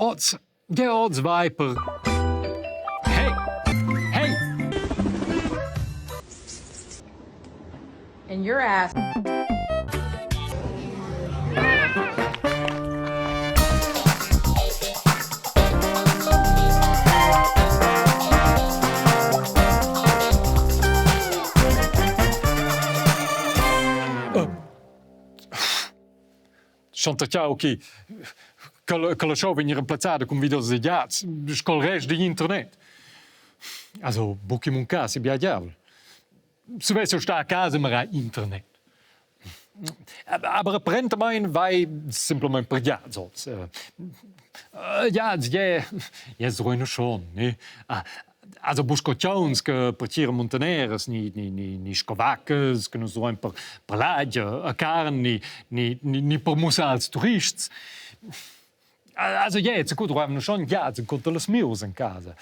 Odds Viper. Hey! Hey! And your ass. Ciao che la show venire plazzata con video sediati, col resto di internet. Also, buchi un caso, è diavolo. Se vai sta a casa, ma ha internet. Aber apparentemente vai semplicemente per gli altri. Ja, è ruino schon, ne? Also buscotjons che partire montaneres, ni scovacches, che non sono per laggia, a carne, ni per musals turists. Also jetzt, gut, wir haben schon jetzt konnte das Meus in casa.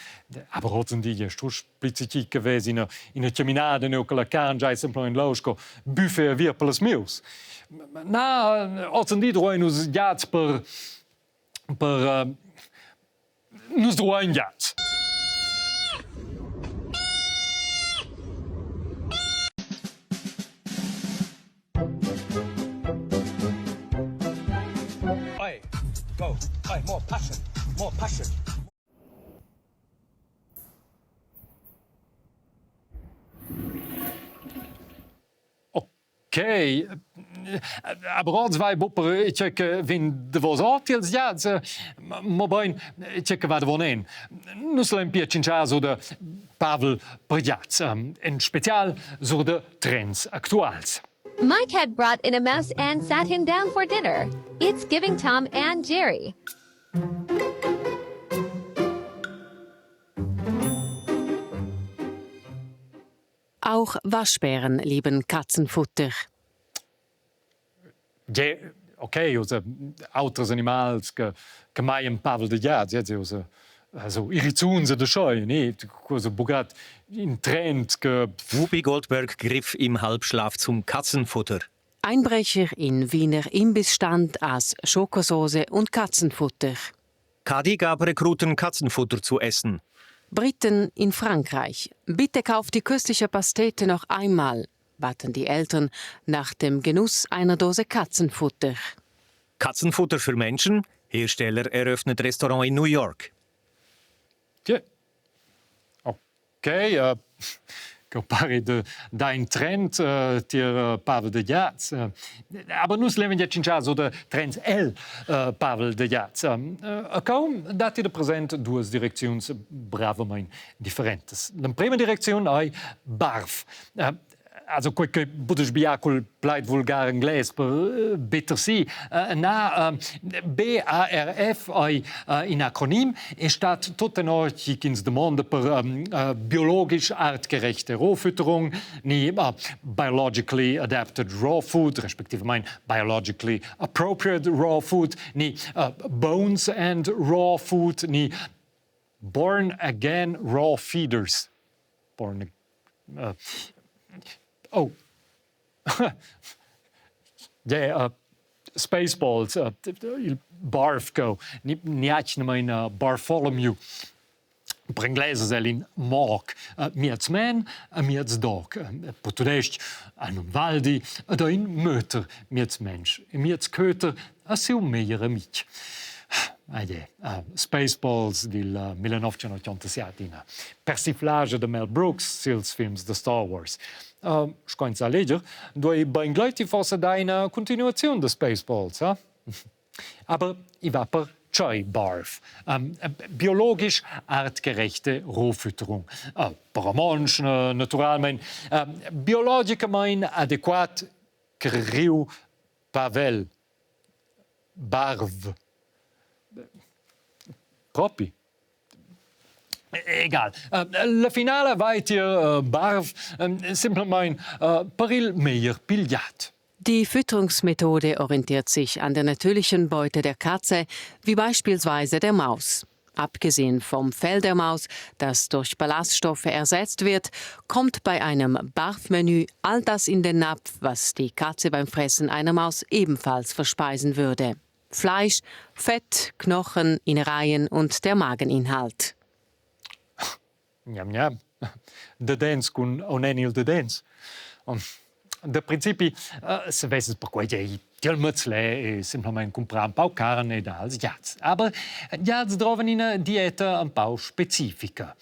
Aber hotzen die ja strusch plötzlich gewesen in der Caminade no che la carne già sempre in losco buffet via per las Meus. Na, hotzen die droi nus jetzt per nus droi jetzt. Go. Hey, more passion. More passion. Okay. Aber auch zwei Bupper, ich checke, wenn de was artels ja, ma bain, ich checke was wonen. Nus ein bisschen so der Pavel Prjats, in spezial so der Trends aktuals. Mike had brought in a mouse and sat him down for dinner. It's giving Tom and Jerry. Auch Waschbären lieben Katzenfutter. Ja, okay, also outros animals que maiam Pavel de Jazz, jetzt also irrizieren sie das schon, ne? Also bugat in Trend que Whoopi Goldberg griff im Halbschlaf zum Katzenfutter. Einbrecher in Wiener Imbissstand aß Schokosauce und Katzenfutter. Kadi gab Rekruten Katzenfutter zu essen. Briten in Frankreich. Bitte kauft die köstliche Pastete noch einmal, baten die Eltern nach dem Genuss einer Dose Katzenfutter. Katzenfutter für Menschen? Hersteller eröffnet Restaurant in New York. ja. Okay, pare dein Trend dir Pavel de Jazz. Aber nus leven jetzt in so der Trends Pavel de Jazz. Kaum dat de present duas directions bravament differentes. La prima direction ai Barf. Also qualche budes biacul pleit vulgar inglés per better si. Na BARF in acronym è stat tot en oich ins de monde per biologisch artgerechte Rohfütterung, ni biologically adapted raw food, respektive mein biologically appropriate raw food, ni bones and raw food, ni born again raw feeders. Oh, yeah, Spaceballs, il Barfco, niacne mein Bartholomew. Per inglese è in Mark, miez man, miez dog. Portudest, un valdi, ed ein Möter, miez mensch, miez köter, a siu meier amic. Spaceballs del 1987 in persiflage de Mel Brooks, sils films de Star Wars. Scoinza leger, doi ben gleiti forse deine Continuation de Spaceballs, ha? Aber I va per Chai Barf. Biologisch artgerechte Rohfütterung. Per Mensch, naturalment. Biologicamein adequat Kriu Pavel. Barv. Propi. Egal. La finale veit ihr Barv simplement per il meier pigliat. Die Fütterungsmethode orientiert sich an der natürlichen Beute der Katze, wie beispielsweise der Maus. Abgesehen vom Fell der Maus, das durch Ballaststoffe ersetzt wird, kommt bei einem Barf-Menü all das in den Napf, was die Katze beim Fressen einer Maus ebenfalls verspeisen würde. Fleisch, Fett, Knochen, Innereien und der Mageninhalt. Gnam gnam. De dents con onenil de dents. De principi, se vesses per quei Tiel Mützle è semplicemente comprare un po' carne dals giats. Aber giats troven una dieta un po' specifica.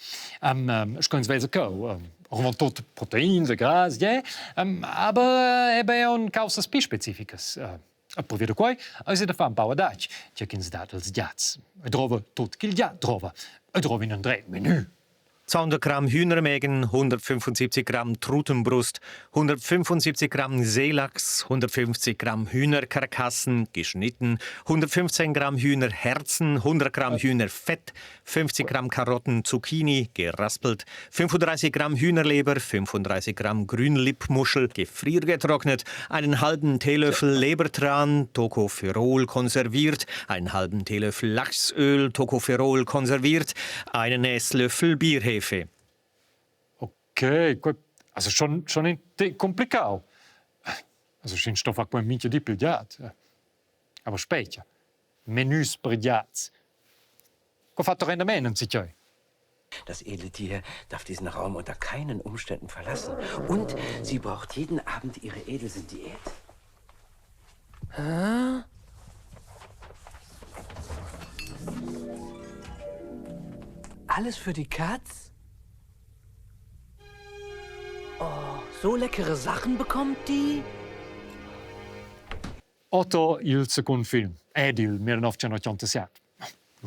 Schons vese co, gewoon tot proteïnes, gras, ja. Aber eben on causas pi specificas. Provier de quai, als de fan bouwen daach. Je kins dat als giats. Trova tot kil giat trova. Trova in een Menü. 200 Gramm Hühnermägen, 175 Gramm Trutenbrust, 175 Gramm Seelachs, 150 Gramm Hühnerkarkassen, geschnitten, 115 Gramm Hühnerherzen, 100 Gramm Hühnerfett, 50 Gramm Karotten, Zucchini, geraspelt, 35 Gramm Hühnerleber, 35 Gramm Grünlippmuschel, gefriergetrocknet, einen halben Teelöffel Lebertran, Tocopherol konserviert, einen halben Teelöffel Lachsöl, Tocopherol konserviert, einen Esslöffel Bierhefe. Okay, also schon ein complicato. Also schon Stoff auch ein bisschen pigliat. Aber später. Menüs per giats. Was hat doch in der Männer sich? Das edle Tier darf diesen Raum unter keinen Umständen verlassen. Und sie braucht jeden Abend ihre Edelsin-Diät. Alles für die Katz? Oh, so leckere Sachen bekommt die? Otto il secondo film, Edil 1987.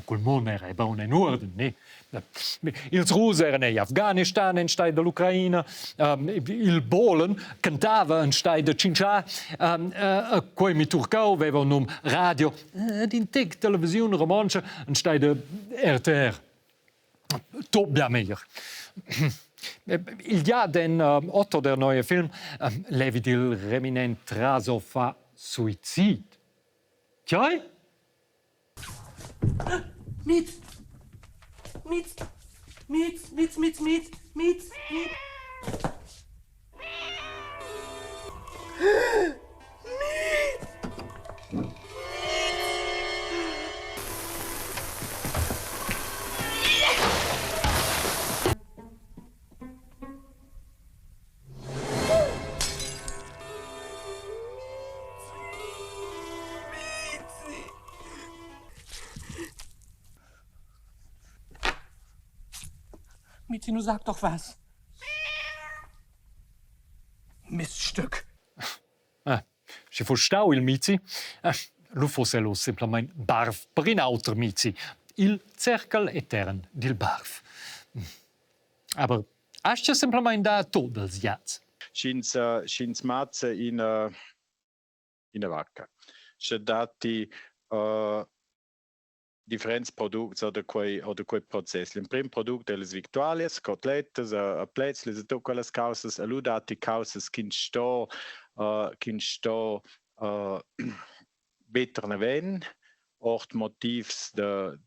Col mondo era buono in ordine, ne? Ils Rus erano in Afghanistan, in stai dell'Ucraina, il Polen cantava in stai de Cincia, poi mi turcau avevano un radio, d'integ televisione romancia, in stai de RTR. Top bien meilleur. Il y a den Otto der neue Film, levi il reminent raso fa suicid. Tjai? Mietz! Mietz! Mietz! Mietz! Mietz! Mietz! Mietz! Mietzi, nu sag doch was. Miststück. Se fu stau il Mizi, lo fosse lo semplicemente barf per in auter Mizi. Il cercle etern del barf. Aber hast du semplicemente da tot dels jats? Schins mazze in a vacca. Se dati differents products oder quei processi. Il primo prodotto è le victualias, cotlettes, a plätzli, tutte quelle causas, a lui dati causas che sto better ne ven, ort motivs de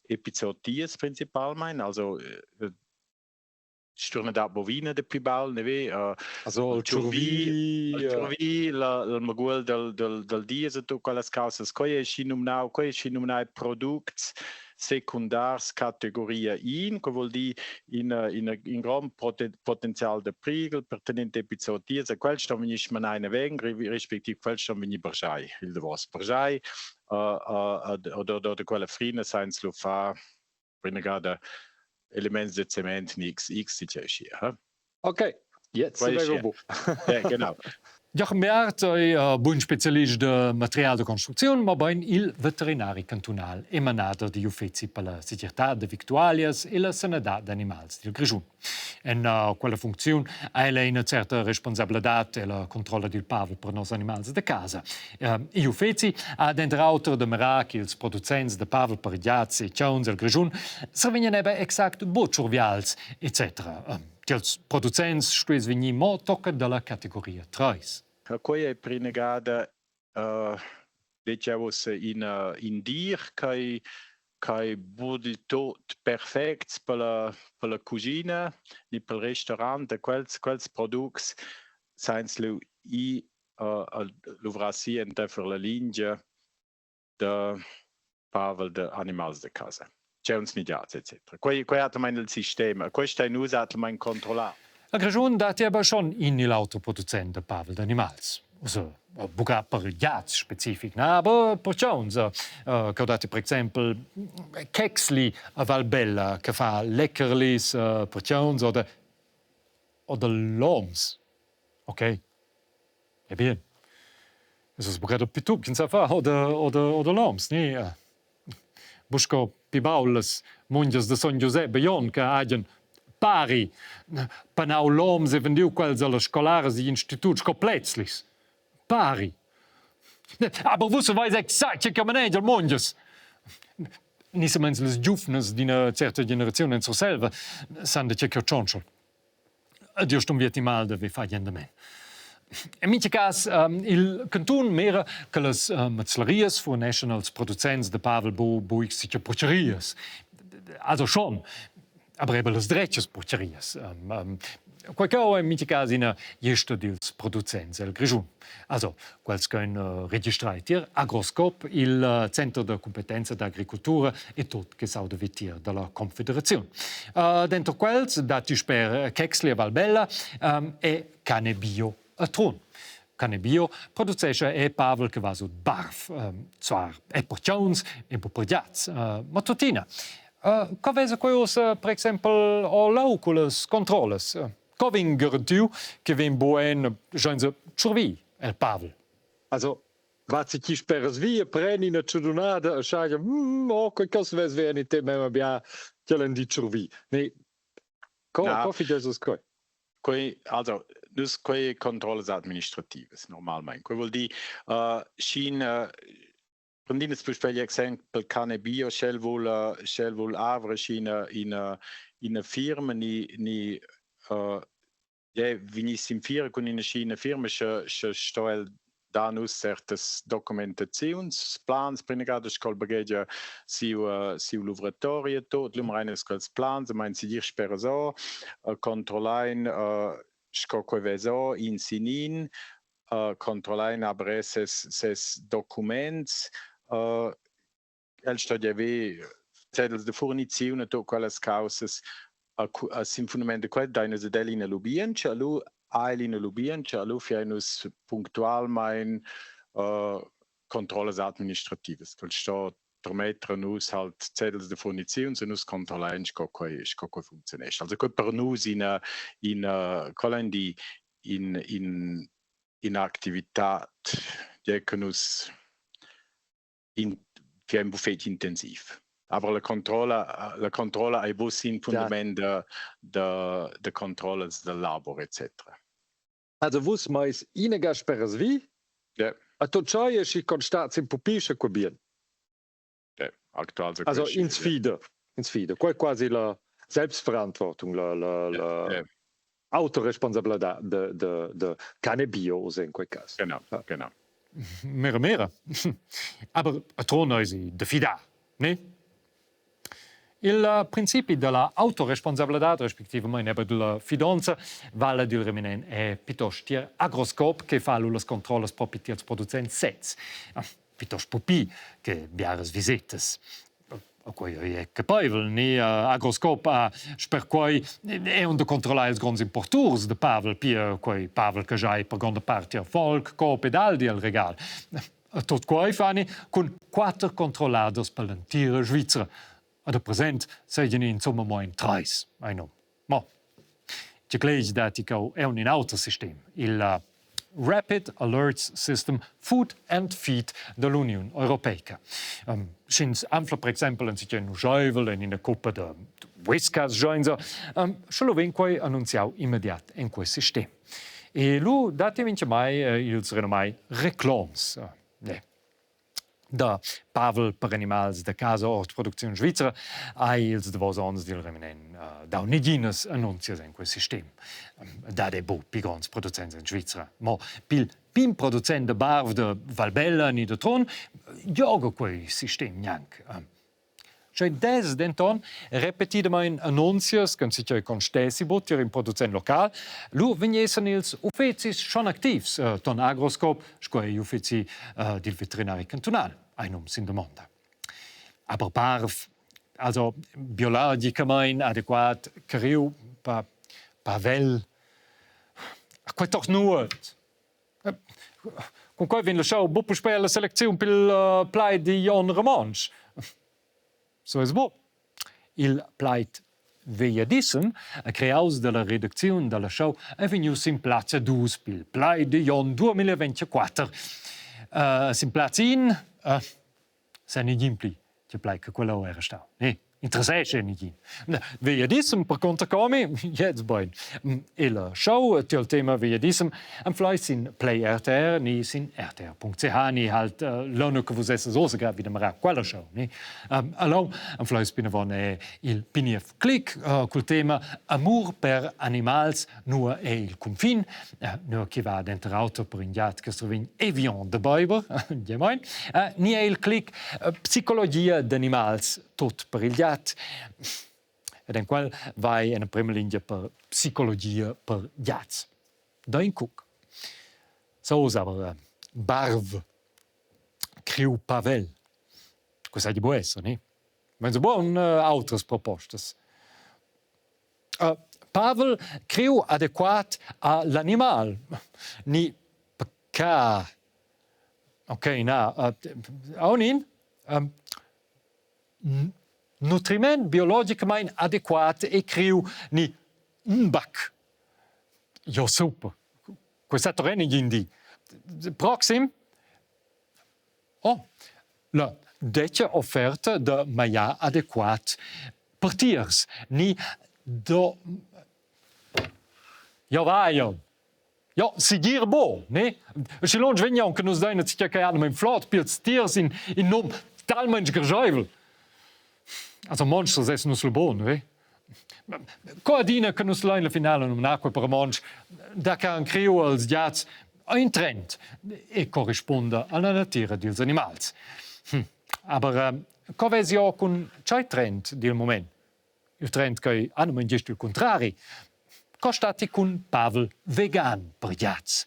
epizooties principalmente, also sturne da bovina de pibal, ne ve, Also il churvi, il magul del dies e tutte quelle causas, quei scinumnau products secundars categoria in, che vuol dire in gran potenzial de prigel pertenente epizooties, e quel sto venisce eine weng, respektive quel sto veni berjai, il de vos berjai, oder quelle frine seins lo fa, prenegada Elements de Zement X hier. Okay, jetzt sind wir gut. Ja, genau. Jochen Beart è buon specialista di materiale di costruzione, ma ben il veterinario cantonale emanato di Uffizi per la sicurezza di victualias e la sanità di animali del Grigiun. In quella funzione ha una certa responsabilità e il controllo del pavel per i nostri animali di casa. I Uffizi ha dentro altro di mirare che i produzenti di pavel per i gatti e ciauns del Grigiun servono esatto bocciurvials, eccetera. Els producents stues vegni mo tocca dalla categoria 3. Qui è prenegada diciamo in dir che budi tot perfect per la cucina e per il ristorante, quels products senza lui l'uvrassi per la linea de Pavel de animals de casa. C'è un smidiaz, eccetera. Quei hat mein il sistema, questo è usato mein controllato. La Region dat aber schon in il Autoproduzent de Pavel d'animals. Also, buca per jats specific, na, aber per Jones. Che dat per exempel Kexli a Valbella, che fa leckerlis per Jones oder Loms. Okay? E bien. Das ist buca pitu, kin sa fa, oder Loms, ni? Busco pibaules munges de Son Josep Bejon, che hagen pari, panau Loms e vendiu quels alle scolares di instituts completzlis. Pari. Aber wusse weiß exakt, che man el munges. Nissemens les giufnes di una certa generazione in so selva, san de che chonchol. Dio stum vieti mal de ve fa gendamen. In minche cas, il canton mera che les metzlerias fu nationals producents de Pavel buix sicher porcherias. Also schon, aber eben les dretches porcherias. Qualcao in minche cas in gesta dils producents el Grigiun. Also, quels können registrati Agroscop, il Centro de Competenza d'Agricultura e tot che sau de vetir della Confederazione. Dentro quels dati per Kexli e Valbella e Cane Bio a Tron. Cane Bio producește e Pavel che va su barf, zwar e porcions e popriats, ma tutina. Ca vese quos, per exempel, o laucules controles. Ca vin garantiu che vin buen genze survi el Pavel. Also, wat se ti per svie preni na chudunada a schaja, quel cos ves veni te mema bia chelen di survi. Ne, co fides coi. Also, dus quei controles administratives, normalmente. Quei vuol dire, prendines per spegli exempel Cane Bio, scel vuol avere in firma ni vinis in firma con in firma stoel danus certes documentazions plans prenegada scol bagaglia siu luvratoria tot lumreines quels plans mein si dir spera so controlain sco queveso in sinin controlain aber ses documents el stadia ve cedels de fornizione to quelles causas sin fundamento quel deine zedelina lubien chalu Eiline Lubien, Chalu fienus punktual mein controles administratives. Quel sto permettere nus halt cedels de fornizions e nus controllein sco quei funzionesce. Also quei per nus in activitat nus für ein Buffet intensiv. Aber la controlla ai vos in fundament de controles del labor, etc. Also vos mais inegas per svi? Ja. A tot chaie si constats in pupische quabien. Ja, aktuell so. Also ins Fieder. Qual quasi la Selbstverantwortung, la Autoresponsabilità de Cane Bio in quel caso. Genau. Mera. Aber a tronoisi de fida, ne? Il principi della autoresponsabilità, rispettivamente della fidanza, vale del reminen è piuttosto agroscop che fa le controlles propri tiers producenti sets. Piuttosto pupi che biares visites. A cui è capavel, ni agroscop per cui è un de controllare i grandi importurs de Pavel, per cui Pavel che già è per grande parte folk, coop ed aldi al regal. Tot quai fanno con 4 controlladors per l'intera Svizzera. Ad present seien in somma moin 3. Ma c'è clage dat è un autosystem, il Rapid Alerts System Food and Feed dell'Unione Europea. Sinds anfla, per esempio, si c'è un giovel in una coppa di whiskas joinza, solo vinque annunziau immediat in quel sistema. E lui dati vince mai ils renomai reclams. Da Pavel per animals de casa o produzione svizzera ai ils de vos ons dil remenen da unigines annunzias in quel sistema. Da de bo pigons producents in Svizzera. Ma pil pim producent de barv de Valbella ni de Tron joga quel sistema nyank. Cioè des denton repetide mein annunzias kan si cioè con stessi botter in producent local lu veniesen ils ufficis schon aktivs ton agroscop sco uffici dil veterinari cantonal. in der mondo. Aber parv, also biologicamente adequat, criu pa vel, quei toch nuot. Con quei vin la show bupo spela la selezione pil play di Jon Romansch. So es bo. Il plait veiadissem, a creaus della redazione della show, è venuto in piazza 2 pil play di Jon 2024. Sin piazza in, se ne gimpli, che play che quello era stato. Interessante nicht. Wie diesem per conta come jetzt bein. Il show til tema wie diesem am Fleiß in Play RTR ni sin rtr.ch ni halt lono che vos esse so grad wieder mara quella show ni. Allo am Fleiß bin von il PNF click col tema Amour per animals nur il confin nur che va dentro auto per ingiat che strovin Evian de Biber, gemein. Ni il click psicologia d'animals tot per il gat. E den qual vai in prima linea per psicologia per gats. Da in cook. So aber barv criu pavel. Cosa di può essere, ne? Ma so buon altre proposte. Pavel criu adequat all'animal. Ni perché ok, na onin nutriment biologicamente adequat e criu ni bac. Jo super. Questa torrena gindi. Proxim. La dece offerta de maia adequat per tiers. Ni do. Ja vai. Ja, sigir bo, ne? Se non svegniamo che nos daino sich che hanno in flot pils tiers in nom talmente gerjeuvel. Also monsters essen sul bon, ne? Coadina che nos lein la finale un acqua per monst, da can creo als jats ein trend e corrisponde alla natura dels animals. Aber coves jo con c'è trend del moment. Il trend che hanno mangiato il contrario. Costati con Pavel vegan per jats.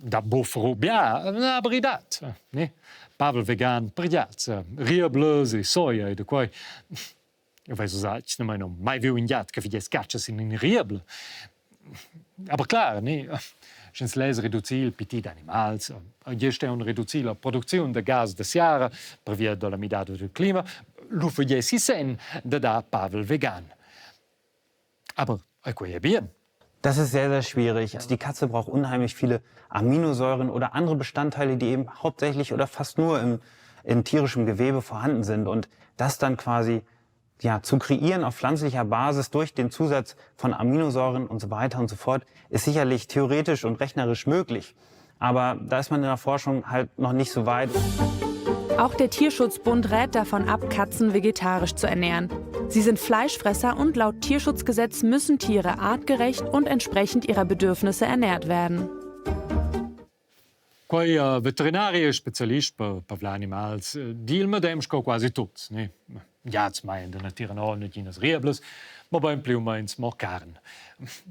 Da buffero bia, na bridat, ne? Pavel vegan per jats, rieblos e soia e de quai. Ich weiß so ich ne mein mai viu in jat che fides caccias in rieble. Aber klar, ne? Schens les reducil petit animals, geste un reducil la produzione de gas de siara per via della midado del clima, lu fides sen da Pavel vegan. Aber ja bien. Das ist sehr, sehr schwierig. Also die Katze braucht unheimlich viele Aminosäuren oder andere Bestandteile, die eben hauptsächlich oder fast nur in tierischem Gewebe vorhanden sind. Und das dann quasi zu kreieren auf pflanzlicher Basis durch den Zusatz von Aminosäuren und so weiter und so fort, ist sicherlich theoretisch und rechnerisch möglich. Aber da ist man in der Forschung halt noch nicht so weit. Auch der Tierschutzbund rät davon ab, Katzen vegetarisch zu ernähren. Sie sind Fleischfresser und laut Tierschutzgesetz müssen Tiere artgerecht und entsprechend ihrer Bedürfnisse ernährt werden. Quei veterinarie specialist per animals deal med dem quasi tuts, ne? Jats mai in der natura no ne ginas riebles, ma beim pliu meins mo carn.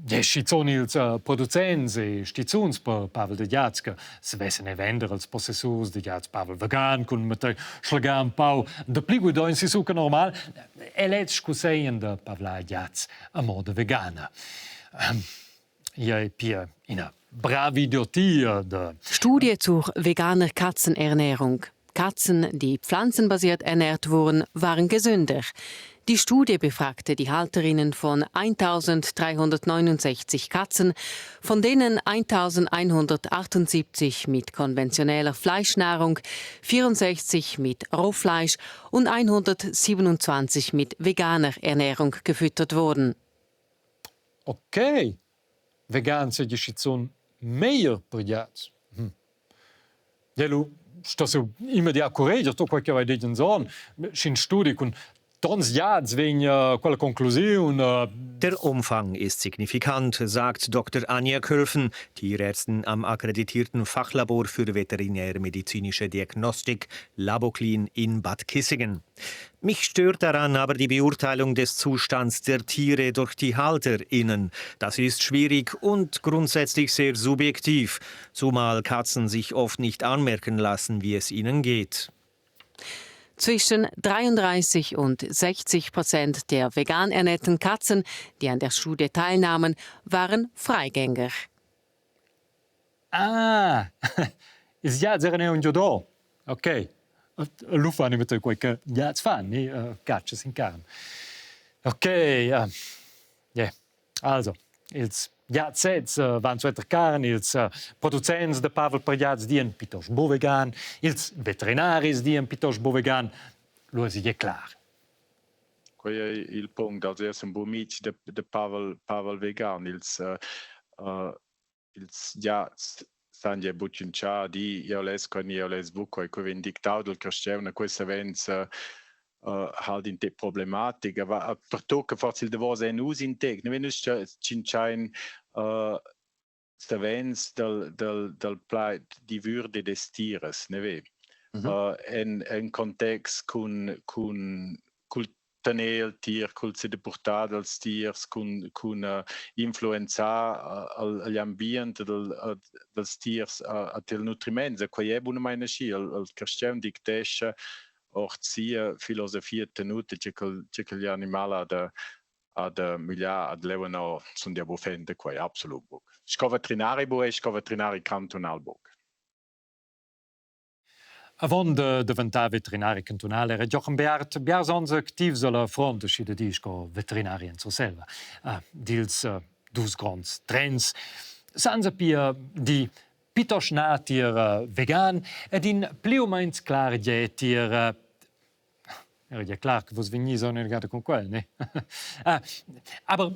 Jeschi zonils producents e stizuns per Pavel de Jats che se vessen e vender als possessors de Jats Pavel vegan kun mit schlagan pau de pliu doin si suca normal e let's cuseien de Pavla Jats a moda vegana. Ja pia ina Bravidiotie. Studie zur veganer Katzenernährung. Katzen, die pflanzenbasiert ernährt wurden, waren gesünder. Die Studie befragte die Halterinnen von 1369 Katzen, von denen 1178 mit konventioneller Fleischnahrung, 64 mit Rohfleisch und 127 mit veganer Ernährung gefüttert wurden. Okay, vegan se son meilleur per jats. Ja, lu, sto se immediat corregger to qualche vai degen son, sin studi con trons jats vegn quella conclusione. Der Umfang ist signifikant, sagt Dr. Anja Kölfen, Tierärztin am akkreditierten Fachlabor für veterinärmedizinische Diagnostik Laboclin in Bad Kissingen. Mich stört daran aber die Beurteilung des Zustands der Tiere durch die HalterInnen. Das ist schwierig und grundsätzlich sehr subjektiv, zumal Katzen sich oft nicht anmerken lassen, wie es ihnen geht. Zwischen 33 und 60% der vegan ernährten Katzen, die an der Studie teilnahmen, waren Freigänger. Ah, is jats erano un judo. Ok. Lu fanno mit qualche jats fanno, caccias in carne. Ok, yeah. Also, ils jats van zu carne, ils producents de Pavel per jats dien pitos bo vegan, ils veterinaris dien pitos bo vegan. Lo è clar. Quel è il punto, also er un bumic de Pavel vegan, ils jats Sanje Bucincia di io les con io les buco e che ven dictato del cristiano questa venza halt in te problematica va per tocca forse il devos è us in te ne venus cinchain stavens del plait di würde des tieres ne ve en context con tenere il tier, col se deportare als tiers, con influenzare agli ambienti dels tiers a tel nutrimento. Qua è una meine sci, il cristiano dictesce orzia filosofia tenuta che gli animali ad migliaia ad levano sono di abofente qua, absolut. Sco veterinari bo e sco veterinari cantonal bo. Avant de diventare veterinario cantonale era Jochen Beart biarsons actius alla fronte sci disco veterinarien so selva. Dils dus grands trends. Sansa pia di pitos natier vegan ed in pliumains clar dietier era ja klar che vos vegni so negata con quel, ne? Aber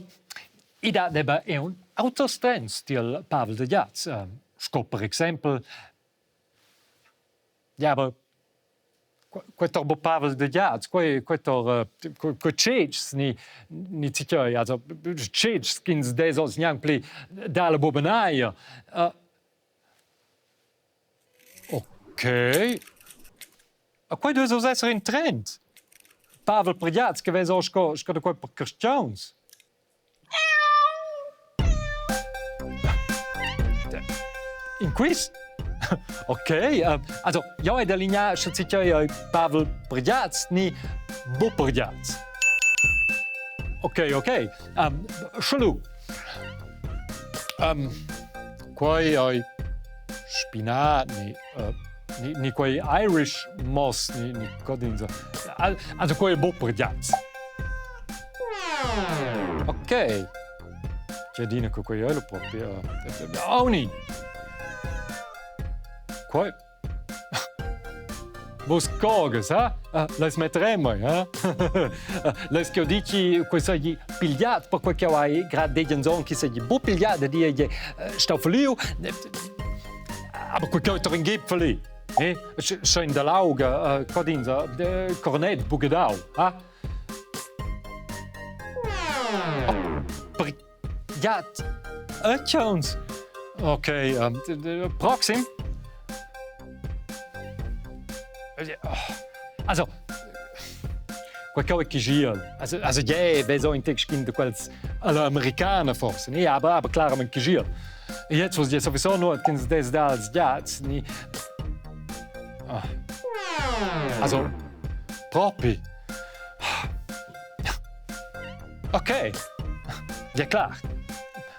i da deba è un autostrens til Pavel de Jats. Sco per exempel. Ja, aber questo Pavel de Jats, questo ceci ni cicoi, also ceci skins desos niang pli dalla bobenaia. Ok. A quei due essere in trend. Pavel per Jats che veso sco da quei per Christians. In quiz? Ok, also ja in der Linie schätze Pavel Prjats ni Boprjats. Ok. Schlu. Quai spinat ni quai Irish moss ni codinza. Also quai Boprjats. Ok. Giardino con quei lo proprio. Oni. Quai. Vos cogas, les metteremo, les che dici questo gli pigliat per quel che hai grad degen zon che se gli bu pigliat da die staufeliu. Aber quel che in gipfeli, schein da lauga, codinza, cornet bugedau, Pigliat. Jones. Okay, proxim. Also, qualcosa che gira. Also ja, so in Textkin de quels all'americana forse, ne, aber klaramente che gira. E jetzt was jetzt sowieso nur kins des dals jats, ni. Also, propi. Okay. Ja klar.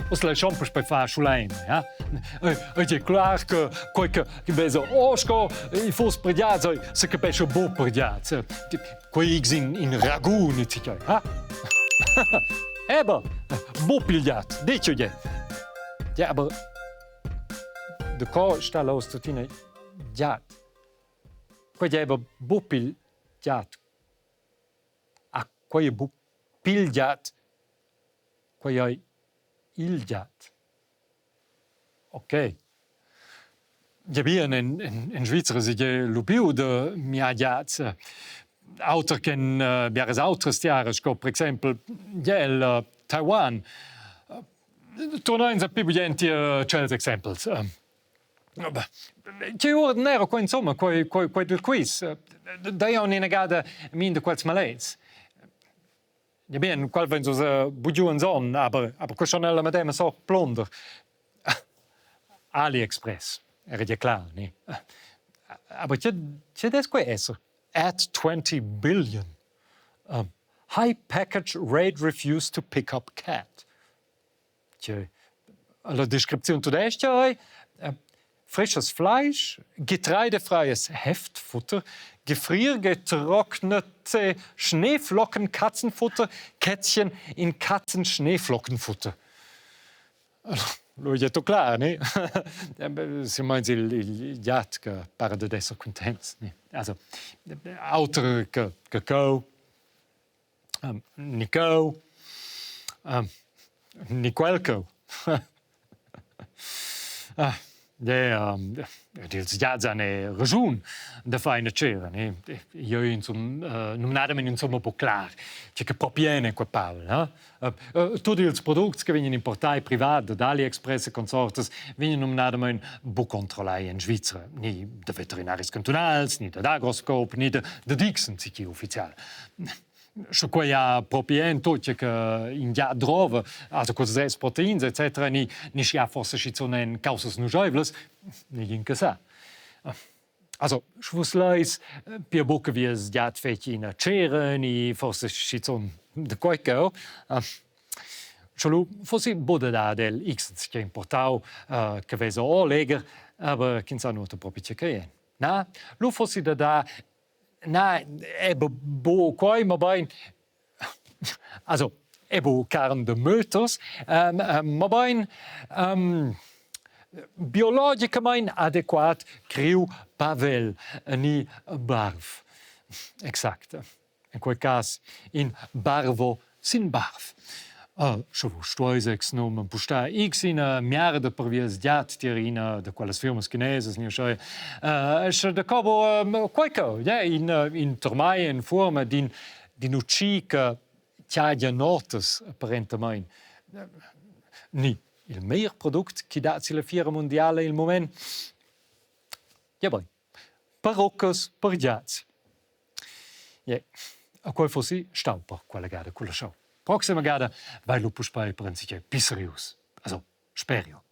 Os le champers per fare schulain, ja? È chiaro che qualche vedo osco I fos prediazo se capisce bo prediazo. Quei in ragù ci che, ha? Eba, bo pigliat, dice je. Ja, aber de co sta los tutina jat. Quei eba bo pigliat. A quei bo pigliat. Quei il jat. Ok. Ja, bien in Svizzera si je lupiu de mia jats. auter ken biares autres tiares, co per exempel Jel, Taiwan. Tornains a pibuenti cels exempels. Che orden ero qua insomma, quei del quiz. Da io in negada min de quels malets. Ja bien, qual wenn so bujuan son, aber question alla madame so plonder. AliExpress, era ja klar, ne? Aber c'è des quei esser. At 20 billion. High package raid refused to pick up cat. La description tudest ja frisches Fleisch, getreidefreies Heftfutter, gefriergetrocknete Schneeflocken Katzenfutter, Kätzchen in Katzen-Schneeflockenfutter. Lo è detto claro, ne? Si meint il jat che para de desser contents, ne? Also, auter que go, Nico, Niquelco. Dils jats eine Region da feine cera, ne? Io non nadamen insomma po clar. C'è che propiene qua Paul, no? Tutti ils products che vengono importai privat da AliExpress e consortes vengono nadamen bo controllai in Svizzera, ni de veterinaris cantonals, ni da Agroscope, ni de Dixon siti ufficial. Schon qua ja propien tutto che in ja drova, also cosas proteins etc. ni ja forse ci sono in causas nujoibles, ni in casa. Also schwussleis per bocca wie es ja feci in cera ni forse ci sono de qualco. Schon forse boda da del X che importau che veso o leger, aber kinsa nur proprio che. Na, lu forse da na, bo quai ma bain. Also, karen de meuters, ma bain biologicamente adequat criu pavel, ni barv. Exact. In quel cas, in barvo sin barv. Schon stoisex nomen pusta X in miarde per vies diat tirina de quelles firmas chineses ni schei. De cobo qualco, ja, in tormai in forma din ucica tiadia notes apparentemente. Ni il meilleur product che dà la fiera mondiale il moment. Ja poi, paroccos per jazz. Ja, a quel fossi stauper quella gada quella show. Proxima gada vai lu puspai principe Pisserius. Also, sperio.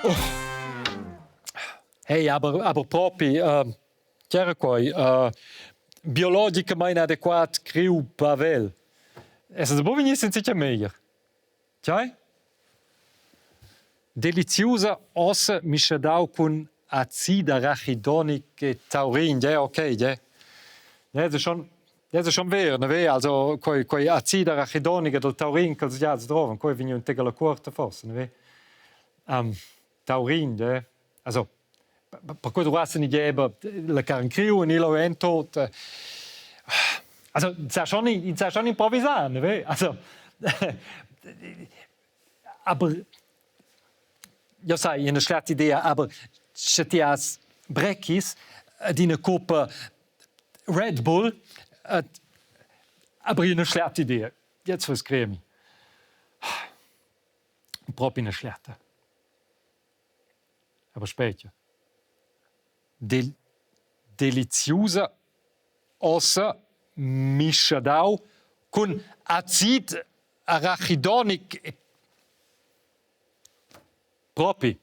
Oh. Hey, aber propi, chiara quai, biologicamente adequat criu pavel. Essa de bo venisse sicher meglio. Tjai? Deliziosa ossa mischadau con acid arachidonic e taurin, ja, okay, ja. Ja, das ist schon wer, ne? Also, quei acid arachidonic del taurin che si trovan, quei vengono tega la quarta forse, ne? Taurin, ja. Also, per cui du hast nicht geben, la carncrio und ilo entot. Also, sa schon improvisar, ne? Also, aber io sai, è una schlechte idee, aber se ti has brekis di una coppa Red Bull, aber è una schlechte idee. Jetzt was cremi. Proprio una schlechte. Aber später. Deliziosa ossa mischadau con acid arachidonic. Proprio.